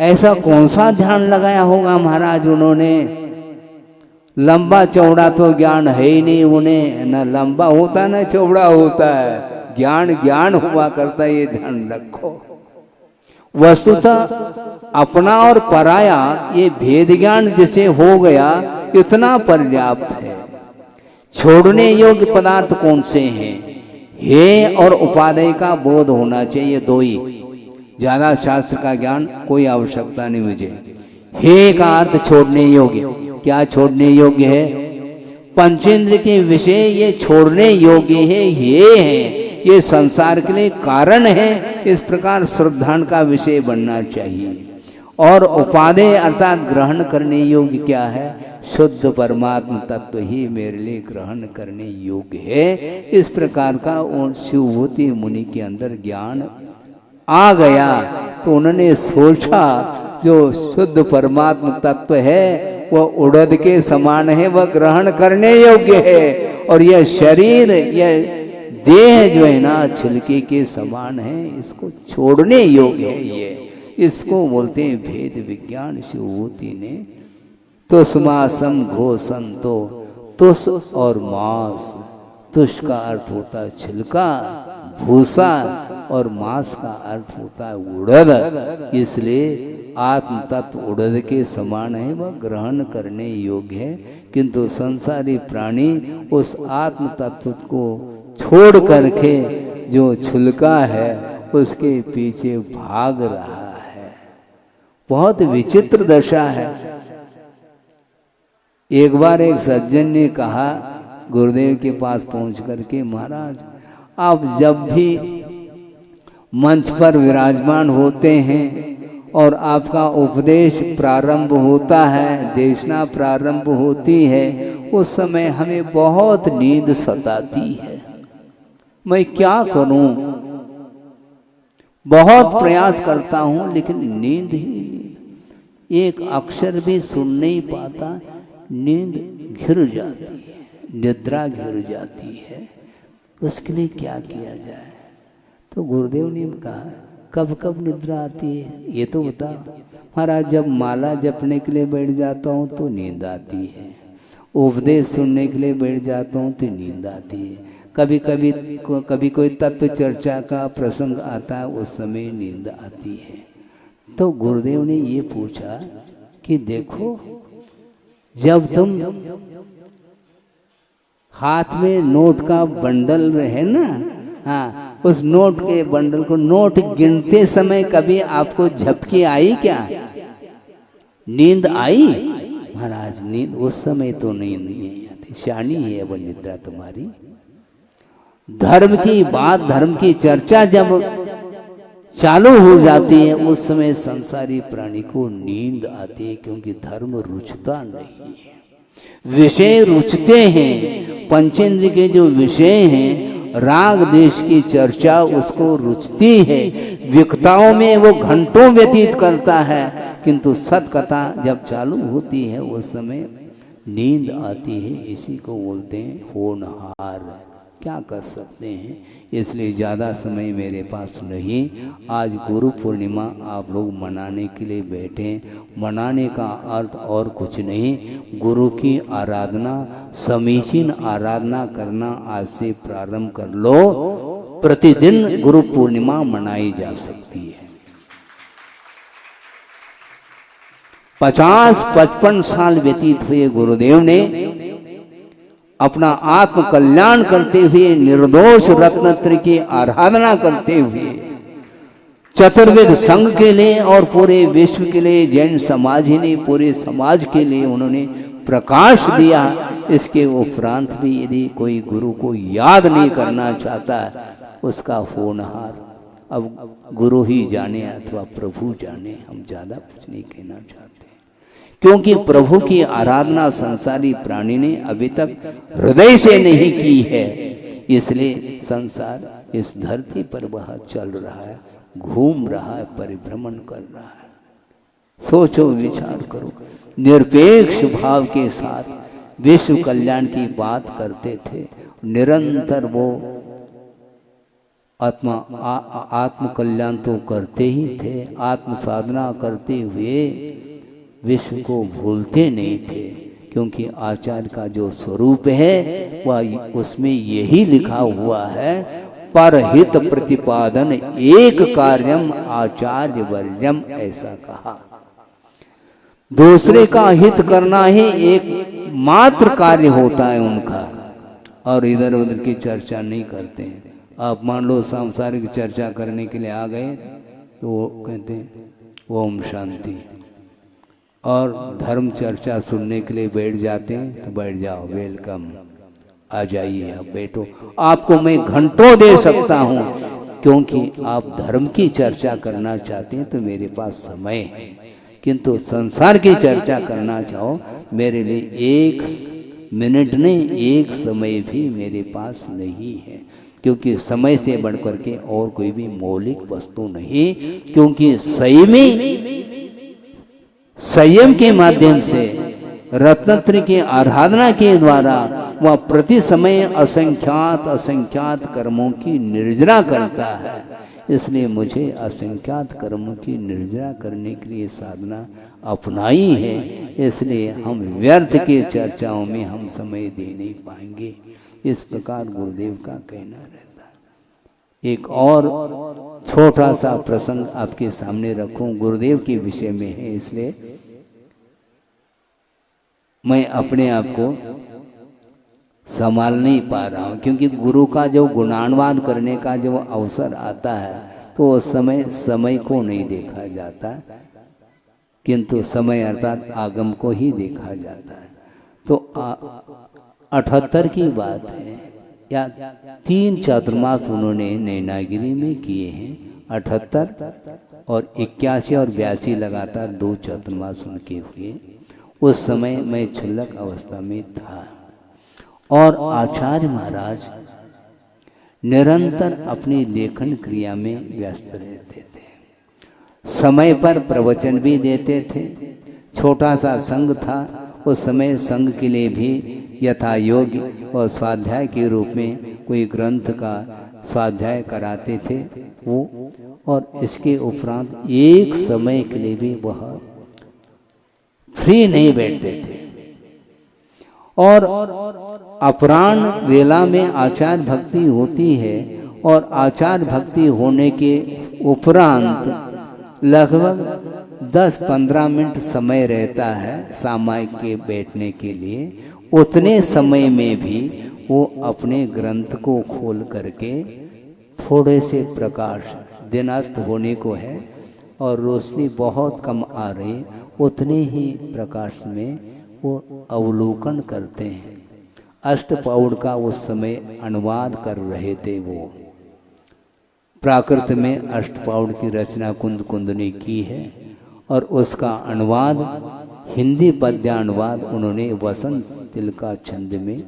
ऐसा कौन सा ध्यान लगाया होगा महाराज उन्होंने? लंबा चौड़ा तो ज्ञान है ही नहीं उन्हें, न लंबा होता न चौड़ा होता है, ज्ञान हुआ करता है, ये ध्यान रखो। वस्तुतः अपना और पराया ये भेद ज्ञान जिसे हो गया इतना पर्याप्त है। छोड़ने योग्य पदार्थ कौन से हैं? हे और उपादेय का बोध होना चाहिए, दो ही। ज्यादा शास्त्र का ज्ञान कोई आवश्यकता नहीं मुझे। हे का अर्थ छोड़ने योग्य। क्या छोड़ने योग्य है? पंचेंद्र के विषय ये छोड़ने योग्य है, ये है। ये संसार के लिए कारण है, इस प्रकार श्रद्धा का विषय बनना चाहिए। और उपादेय अर्थात ग्रहण करने योग्य क्या है? शुद्ध परमात्म तत्व ही मेरे लिए ग्रहण करने योग्य है। इस प्रकार का शिवभूति मुनि के अंदर ज्ञान आ गया। तो उन्होंने सोचा जो शुद्ध परमात्म तत्व है वह उड़द के समान है, वह ग्रहण करने योग्य है। और यह शरीर, यह देह जो है ना छिलके के समान है, इसको छोड़ने योग्य है। ये इसको बोलते हैं भेद विज्ञान शिवभूति ने। तुष्मासम घोषंतो, तुष और मांस, तुष का अर्थ होता है छिलका, भूसा, और मांस का अर्थ होता है उड़द। इसलिए आत्म तत्व उड़द के समान है, वह ग्रहण करने योग्य है। किंतु संसारी प्राणी उस आत्म तत्व को छोड़ करके जो छिलका है उसके पीछे भाग रहा है। बहुत विचित्र दशा है। एक बार एक सज्जन ने कहा गुरुदेव के पास पहुंच करके, महाराज आप जब भी मंच पर विराजमान होते हैं और आपका उपदेश प्रारंभ होता है, देशना प्रारंभ होती है, उस समय हमें बहुत नींद सताती है। मैं क्या करूं? बहुत प्रयास करता हूं लेकिन नींद ही नींद, एक अक्षर भी सुन नहीं पाता, नींद घिर जाती है, निद्रा घिर जाती है। उसके लिए क्या किया जाए? तो गुरुदेव ने कहा कब कब निद्रा आती है ये तो बता। महाराज जब माला जपने के लिए बैठ जाता हूँ तो नींद आती है, उपदेश सुनने के लिए बैठ जाता हूँ तो नींद आती है, कभी कोई तत्व चर्चा का प्रसंग आता है उस समय नींद आती है। तो गुरुदेव ने ये पूछा कि देखो, जब तुम हाथ में नोट का बंडल है ना, हाँ, उस नोट के बंडल को नोट गिनते समय कभी आपको झपकी आई क्या? नींद आई? महाराज नींद उस समय तो नींद नहीं आती, शानी है वो निद्रा तुम्हारी। धर्म की बात, धर्म की चर्चा जब चालू हो जाती है उस समय संसारी प्राणी को नींद आती है, क्योंकि धर्म रुचता नहीं है, विषय रुचते हैं। पंचेंद्र के जो विषय हैं, राग देश की चर्चा उसको रुचती है, विकताओं में वो घंटों व्यतीत करता है, किंतु सत कथा जब चालू होती है उस समय नींद आती है। इसी को बोलते हैं होनहार। क्या कर सकते हैं? इसलिए ज़्यादा समय मेरे पास नहीं। आज गुरु पूर्णिमा आप लोग मनाने के लिए बैठे। मनाने का अर्थ और कुछ नहीं, गुरु की आराधना, समीचीन आराधना करना आज से प्रारंभ कर लो। प्रतिदिन गुरु पूर्णिमा मनाई जा सकती है। 50-55 साल व्यतीत हुए गुरुदेव ने अपना आत्म कल्याण करते हुए, निर्दोष रत्नत्र की आराधना करते हुए, चतुर्वेद संघ के लिए और पूरे विश्व के लिए, जैन समाज ही नहीं पूरे समाज के लिए उन्होंने प्रकाश दिया। इसके उपरांत भी यदि कोई गुरु को याद नहीं करना चाहता, उसका होनहार अब गुरु ही जाने अथवा प्रभु जाने, हम ज्यादा कुछ नहीं कहना चाहते। क्योंकि प्रभु की आराधना संसारी प्राणी ने अभी तक हृदय से नहीं की है, इसलिए संसार इस धरती पर वह चल रहा है, घूम रहा है, परिभ्रमण कर रहा है। सोचो, विचार करो, निरपेक्ष भाव के साथ विश्व कल्याण की बात करते थे। निरंतर वो आत्म कल्याण तो करते ही थे, आत्म साधना करते हुए विश्व को भूलते नहीं थे। क्योंकि आचार्य का जो स्वरूप है वह उसमें यही लिखा हुआ है, परहित प्रतिपादन एक कार्यम आचार्य वर्यम, ऐसा कहा। दूसरे का हित करना ही एक मात्र कार्य होता है उनका, और इधर उधर की चर्चा नहीं करते हैं। आप मान लो सांसारिक चर्चा करने के लिए आ गए तो वो कहते हैं ओम शांति, और धर्म चर्चा सुनने के लिए बैठ जाते हैं तो बैठ जाओ, वेलकम, आ जाइए, आप बैठो, आपको मैं घंटों दे सकता हूँ, क्योंकि आप धर्म की चर्चा करना चाहते हैं तो मेरे पास समय है, किंतु संसार की चर्चा करना चाहो मेरे लिए 1 मिनट नहीं, 1 समय भी मेरे पास नहीं है, क्योंकि समय से बढ़कर के और कोई भी मौलिक वस्तु नहीं, क्योंकि संयम के माध्यम से रत्नत्र की आराधना के द्वारा वह प्रति समय असंख्यात कर्मों की निर्जरा करता है। इसलिए मुझे असंख्यात कर्मों की निर्जरा करने के लिए साधना अपनाई है, इसलिए हम व्यर्थ की चर्चाओं में हम समय दे नहीं पाएंगे। इस प्रकार गुरुदेव का कहना रहता है। एक और छोटा सा प्रसंग आपके सामने रखूं, गुरुदेव के विषय में है, इसलिए मैं अपने आप को संभाल नहीं पा रहा हूं, क्योंकि गुरु का जो गुणानुवाद करने का जो अवसर आता है तो उस समय को नहीं देखा जाता, किंतु समय अर्थात आगम को ही देखा जाता है। तो 78 की बात है, या 3 चातुर्मास उन्होंने नैनागिरी में किए हैं, 78 और 81 और 82 लगातार 2 चातुर्मास उनके हुए। उस समय मैं क्षुल्लक अवस्था में था और आचार्य महाराज निरंतर अपनी लेखन क्रिया में व्यस्त रहते थे, समय पर प्रवचन भी देते थे। छोटा सा संघ था उस समय, संघ के लिए भी यथा योग्य और स्वाध्याय के रूप में कोई ग्रंथ का स्वाध्याय कराते थे वो, और इसके उपरांत एक समय के लिए भी वह फ्री नहीं बैठते थे। और अपराह्न वेला में आचार्य भक्ति होती है, और आचार्य भक्ति होने के उपरांत लगभग 10-15 मिनट समय रहता है सामायिक के बैठने के लिए। उतने समय में भी वो अपने ग्रंथ को खोल करके थोड़े से प्रकाश, दिन अस्त होने को है और रोशनी बहुत कम आ रही, उतने ही प्रकाश में वो अवलोकन करते हैं। अष्टपाउड़ का उस समय अनुवाद कर रहे थे वो। प्राकृत में अष्टपाउड़ की रचना कुंद ने की है, और उसका अनुवाद हिंदी पद्यानुवाद उन्होंने वसंत तिलका छंद में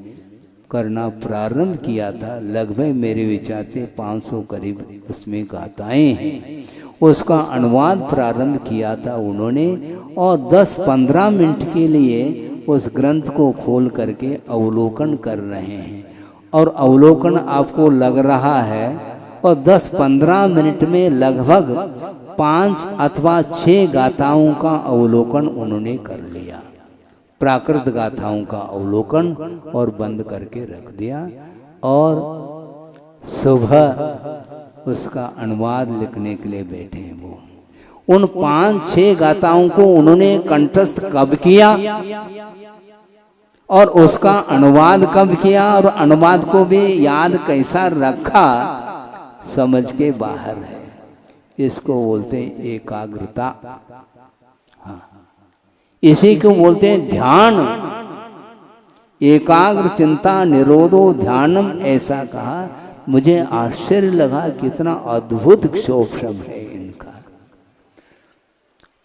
करना प्रारंभ किया था। लगभग मेरे विचार से 500 करीब उसमें गाथाएं हैं। उसका अनुवाद प्रारंभ किया था उन्होंने, और 10-15 मिनट के लिए उस ग्रंथ को खोल करके अवलोकन कर रहे हैं, और अवलोकन आपको लग रहा है, और 10-15 मिनट में लगभग 5 अथवा 6 गाथाओं का अवलोकन उन्होंने कर लिया। प्राकृत गाथाओं का अवलोकन और बंद करके रख दिया, और सुबह उसका अनुवाद लिखने के लिए बैठे हैं वो। उन 5-6 गाथाओं को उन्होंने कंठस्थ कब किया और उसका अनुवाद कब किया, और अनुवाद को भी याद कैसा रखा, समझ के बाहर है। इसको बोलते हैं एकाग्रता। हाँ, इसी को बोलते हैं ध्यान। एकाग्र चिंता निरोधो ध्यानम, ऐसा कहा। मुझे आश्चर्य लगा कितना अद्भुत क्षोभम है इनका।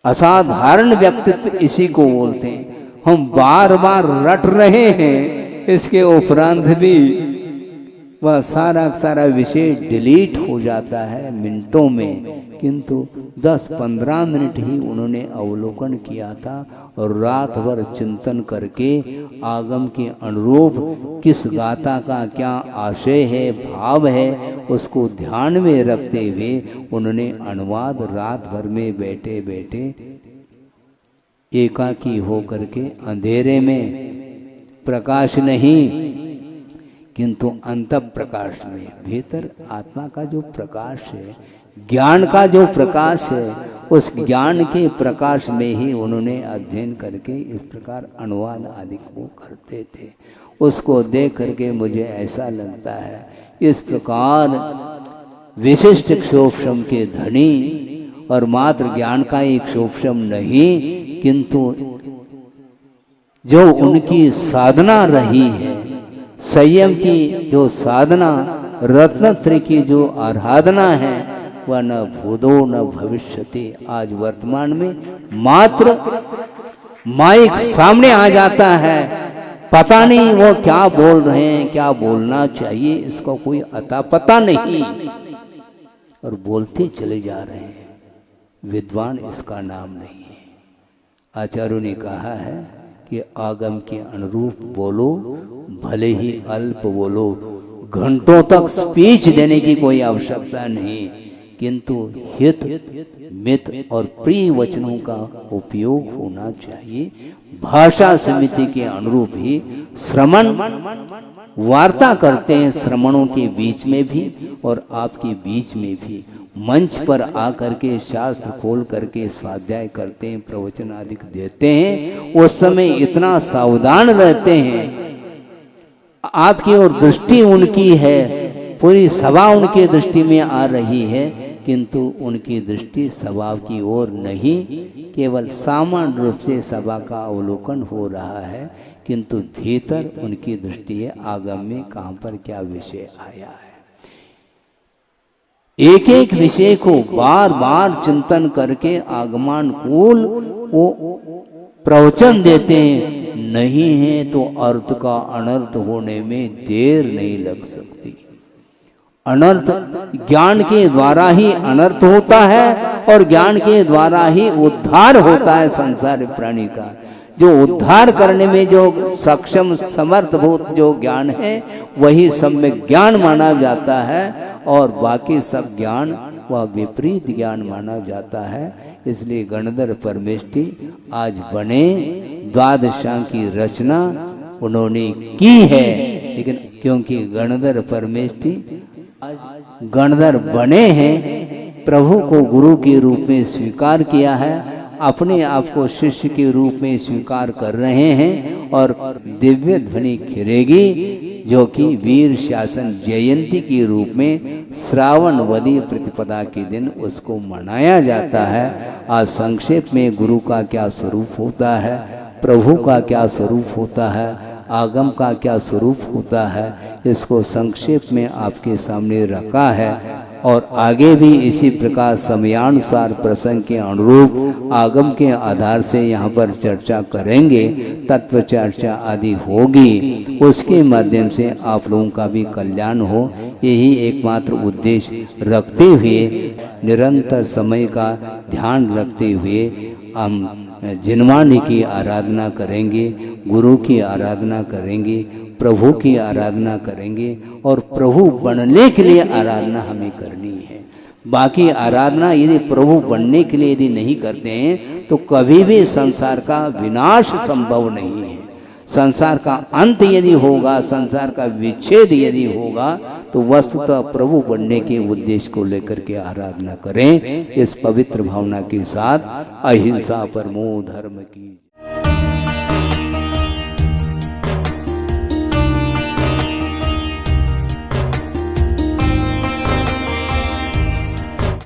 असाधारण व्यक्तित्व इसी को बोलते हैं। हम बार बार रट रहे हैं, इसके उपरांत भी वह सारा विषय डिलीट हो जाता है मिनटों में, किंतु 10-15 मिनट ही उन्होंने अवलोकन किया था, और रात भर चिंतन करके आगम के अनुरूप किस गाथा का क्या आशय है, भाव है, उसको ध्यान में रखते हुए उन्होंने अनुवाद रात भर में बैठे बैठे एकाकी हो करके, अंधेरे में प्रकाश नहीं किंतु अंत प्रकाश में, भीतर आत्मा का जो प्रकाश है, ज्ञान का जो प्रकाश है, उस ज्ञान के प्रकाश में ही उन्होंने अध्ययन करके इस प्रकार अनुवाद आदि को करते थे। उसको देख करके मुझे ऐसा लगता है इस प्रकार विशिष्ट क्षोभम के धनी, और मात्र ज्ञान का एक क्षोभम नहीं, किंतु जो उनकी साधना रही है, संयम की जो साधना, रत्नत्रय की जो आराधना है, वह न भूतो न भविष्यति। आज वर्तमान में मात्र माइक सामने आ जाता है, पता नहीं वो क्या बोल रहे हैं, क्या बोलना चाहिए, इसका कोई अता पता नहीं, और बोलते चले जा रहे हैं। विद्वान इसका नाम नहीं है। आचार्यों ने कहा है कि आगम के अनुरूप बोलो, भले ही अल्प बोलो, घंटों तक स्पीच देने की कोई आवश्यकता नहीं, किंतु हित मित और प्रिय वचनों का उपयोग होना चाहिए। भाषा समिति के अनुरूप ही श्रमण वार्ता करते हैं, श्रमणों के बीच में भी और आपके बीच में भी। मंच पर आकर के शास्त्र खोल करके स्वाध्याय करते हैं, प्रवचन आदि देते हैं, उस समय इतना सावधान रहते हैं। आपकी ओर दृष्टि उनकी है, पूरी सभा उनकी दृष्टि में आ रही है, किंतु उनकी दृष्टि सभा की ओर नहीं, केवल सामान्य रूप से सभा का अवलोकन हो रहा है, किंतु भीतर उनकी दृष्टि है आगम में कहां पर क्या विषय आया है। एक एक विषय को बार बार चिंतन करके आगमानुकूल वो प्रवचन देते हैं। नहीं है तो अर्थ का अनर्थ होने में देर नहीं लग सकती। अनर्थ ज्ञान के द्वारा ही अनर्थ होता है और ज्ञान के द्वारा ही उद्धार होता है संसार प्राणी का। जो उद्धार करने में जो सक्षम समर्थभूत जो ज्ञान है, वही सम्यक ज्ञान माना जाता है, और बाकी सब ज्ञान वह विपरीत ज्ञान माना जाता है। इसलिए गणधर परमेष्टि आज बने, द्वादशां की रचना उन्होंने की है, लेकिन क्योंकि गणधर परमेष्टि आज गणधर बने हैं, प्रभु को गुरु के रूप में स्वीकार किया है, अपने आप को शिष्य के रूप में स्वीकार कर रहे हैं, और दिव्य ध्वनि खिरेगी जो कि वीर शासन जयंती के रूप में श्रावण वदी प्रतिपदा के दिन उसको मनाया जाता है। आज संक्षेप में गुरु का क्या स्वरूप होता है, प्रभु का क्या स्वरूप होता है, आगम का क्या स्वरूप होता है, इसको संक्षेप में आपके सामने रखा है। और आगे भी इसी प्रकार समयानुसार प्रसंग के अनुरूप आगम के आधार से यहाँ पर चर्चा करेंगे, तत्व चर्चा आदि होगी, उसके माध्यम से आप लोगों का भी कल्याण हो, यही एकमात्र उद्देश्य रखते हुए, निरंतर समय का ध्यान रखते हुए हम जिनवाणी की आराधना करेंगे, गुरु की आराधना करेंगे, प्रभु की आराधना करेंगे, और प्रभु बनने के लिए आराधना हमें करनी है। बाकी आराधना यदि प्रभु बनने के लिए यदि नहीं करते हैं तो कभी भी संसार का विनाश संभव नहीं है। संसार का अंत यदि होगा, संसार का विच्छेद यदि होगा, तो वस्तुतः प्रभु बनने के उद्देश्य को लेकर के आराधना करें। इस पवित्र भावना के साथ अहिंसा परमो धर्म की